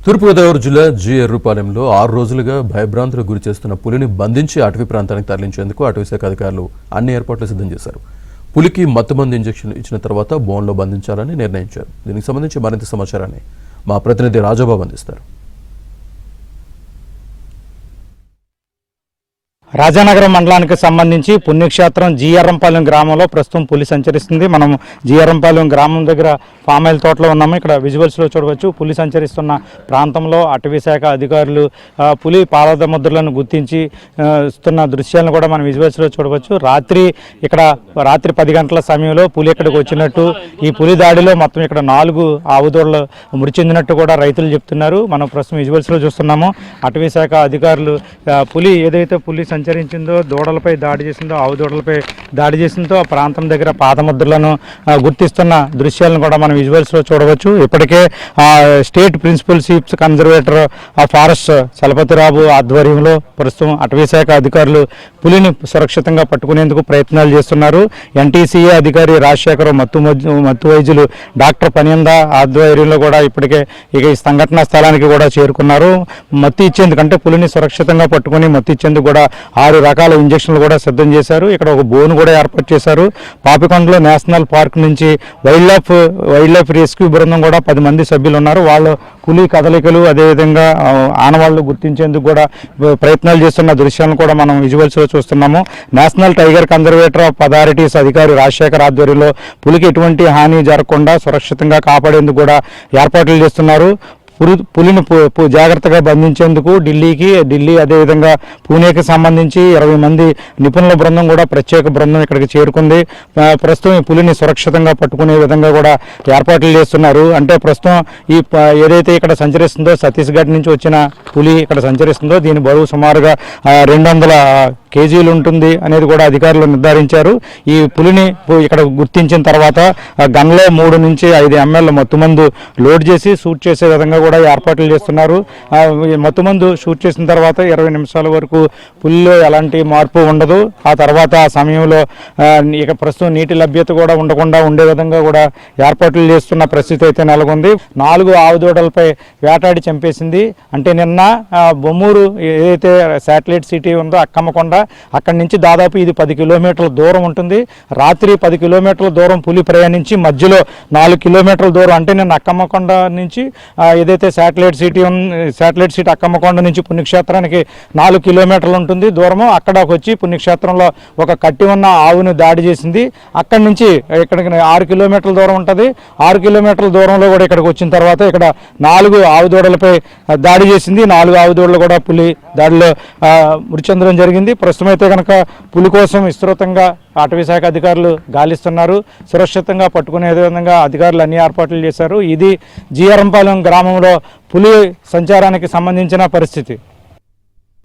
తూర్పుగోదావరి జిల్లా జి ఎర్రుపాలెంలో 6 రోజులుగా భయభ్రాంతులకు గురి చేస్తున్న పులిని బంధించి అటవీ ప్రాంతానికి తరలించేందుకు అటవీ శాఖ అధికారులు అన్ని ఏర్పాట్లు సిద్ధం చేశారు. పులికి మత్తుమందు ఇంజెక్షన్ ఇచ్చిన తర్వాత బోన్లో బంధించాలని నిర్ణయించారు. దీనికి సంబంధించి మరింత సమాచారాన్ని మా ప్రతినిధి రాజాబాబు అందిస్తారు. రాజానగరం మండలానికి సంబంధించి పుణ్యక్షేత్రం జిఆర్ఎంపాలెం గ్రామంలో ప్రస్తుతం పులి సంచరిస్తుంది. మనం జిఆర్ఎంపాలెం గ్రామం దగ్గర ఫామ్ ఆయిల్ తోటలో ఉన్నాము. ఇక్కడ విజువల్స్లో చూడవచ్చు పులి సంచరిస్తున్న ప్రాంతంలో అటవీ శాఖ అధికారులు పులి పాద ముద్రలను గుర్తించి ఇస్తున్న దృశ్యాలను కూడా మనం విజువల్స్లో చూడవచ్చు. రాత్రి 10 గంటల సమయంలో పులి ఇక్కడికి వచ్చినట్టు, ఈ పులి దాడిలో మొత్తం ఇక్కడ 4 ఆవుదూడలు మృతి చెందినట్టు కూడా రైతులు చెప్తున్నారు. మనం ప్రస్తుతం విజువల్స్లో చూస్తున్నాము. అటవీ శాఖ అధికారులు ఏదైతే పులి సంచరించిందో, దూడలపై దాడి చేసిందో, ఆవు దూడలపై దాడి చేసిందో ఆ ప్రాంతం దగ్గర పాదముద్రలను గుర్తిస్తున్న దృశ్యాలను కూడా మనం విజువల్స్లో చూడవచ్చు. ఇప్పటికే state principal chief conservator forest Chalapathi Rao ఆధ్వర్యంలో ప్రస్తుతం అటవీ శాఖ అధికారులు పులిని సురక్షితంగా పట్టుకునేందుకు ప్రయత్నాలు చేస్తున్నారు. ఎన్టీసీఏ అధికారి రాజశేఖర్, మత్తు వైద్యులు డాక్టర్ పనింద ఆధ్వర్యంలో కూడా ఇప్పటికే ఈ సంఘటనా స్థలానికి కూడా చేరుకున్నారు. మత్తు ఇచ్చేందుకు, అంటే పులిని సురక్షితంగా పట్టుకుని మత్తు ఇచ్చేందుకు కూడా 6 రకాల ఇంజక్షన్లు కూడా సిద్ధం చేశారు. ఇక్కడ ఒక బోన్ కూడా ఏర్పాటు చేశారు. పాపికొండలో నేషనల్ పార్క్ నుంచి వైల్డ్ లైఫ్ రెస్క్యూ బృందం కూడా 10 మంది సభ్యులు ఉన్నారు. వాళ్ళు పులి కదలికలు అదేవిధంగా ఆనవాళ్లు గుర్తించేందుకు కూడా ప్రయత్నాలు చేస్తున్న దృశ్యాలను కూడా మనం విజువల్స్లో చూస్తున్నాము. National tiger conservator of authorities అధికారి రాజశేఖర్ ఆధ్వర్యంలో పులికి ఎటువంటి హాని జరగకుండా సురక్షితంగా కాపాడేందుకు కూడా ఏర్పాట్లు చేస్తున్నారు. పులిని జాగ్రత్తగా బంధించేందుకు ఢిల్లీ అదేవిధంగా పూణేకి సంబంధించి 20 మంది నిపుణుల బృందం కూడా, ప్రత్యేక బృందం ఇక్కడికి చేరుకుంది. ప్రస్తుతం ఈ పులిని సురక్షితంగా పట్టుకునే విధంగా కూడా ఏర్పాట్లు చేస్తున్నారు. అంటే ప్రస్తుతం ఏదైతే ఇక్కడ సంచరిస్తుందో, ఛత్తీస్గఢ్ నుంచి వచ్చిన పులి ఇక్కడ సంచరిస్తుందో దీని బరువు సుమారుగా 200 కేజీలు ఉంటుంది అనేది కూడా అధికారులు నిర్ధారించారు. ఈ పులిని ఇక్కడ గుర్తించిన తర్వాత గన్లో 3 నుంచి 5 ml మత్తుమందు లోడ్ చేసి షూట్ చేసే విధంగా కూడా ఏర్పాట్లు చేస్తున్నారు. మత్తుమందు షూట్ చేసిన తర్వాత 20 నిమిషాల వరకు పులిలో ఎలాంటి మార్పు ఉండదు. ఆ తర్వాత ఆ సమయంలో ఇక ప్రస్తుతం నీటి లభ్యత కూడా ఉండకుండా ఉండే విధంగా కూడా ఏర్పాట్లు చేస్తున్న పరిస్థితి అయితే నెలకొంది. 4 ఆవుదూడలపై వేటాడి చంపేసింది. అంటే నిన్న బొమ్మూరు ఏదైతే శాటిలైట్ సిటీ ఉందో అక్కమ్మకొండ, అక్కడి నుంచి దాదాపు ఇది 10 కిలోమీటర్ల దూరం ఉంటుంది. రాత్రి 10 కిలోమీటర్ల దూరం పులి ప్రయాణించి మధ్యలో 4 కిలోమీటర్ల దూరం, అంటే నేను అక్కమ్మకొండ నుంచి ఏదైతే శాటిలైట్ సిటీ అక్కమ్మకొండ నుంచి పుణ్యక్షేత్రానికి 4 కిలోమీటర్లు ఉంటుంది దూరము. అక్కడికి వచ్చి పుణ్యక్షేత్రంలో ఒక కట్టి ఉన్న ఆవును దాడి చేసింది. అక్కడి నుంచి ఇక్కడికి 6 కిలోమీటర్ల దూరం ఉంటుంది. 6 కిలోమీటర్ల దూరంలో కూడా ఇక్కడికి వచ్చిన తర్వాత ఇక్కడ 4 ఆవుదూడలపై దాడి చేసింది. 4 ఆవుదూడలు కూడా పులి దాడిలో మృతి చెందడం జరిగింది. ప్రస్తుతం అయితే కనుక పులి కోసం విస్తృతంగా అటవీ శాఖ అధికారులు గాలిస్తున్నారు. సురక్షితంగా పట్టుకునే విధంగా అధికారులు అన్ని ఏర్పాట్లు చేశారు. ఇది జిఆర్ఎంపాలెం గ్రామంలో పులి సంచారానికి సంబంధించిన పరిస్థితి.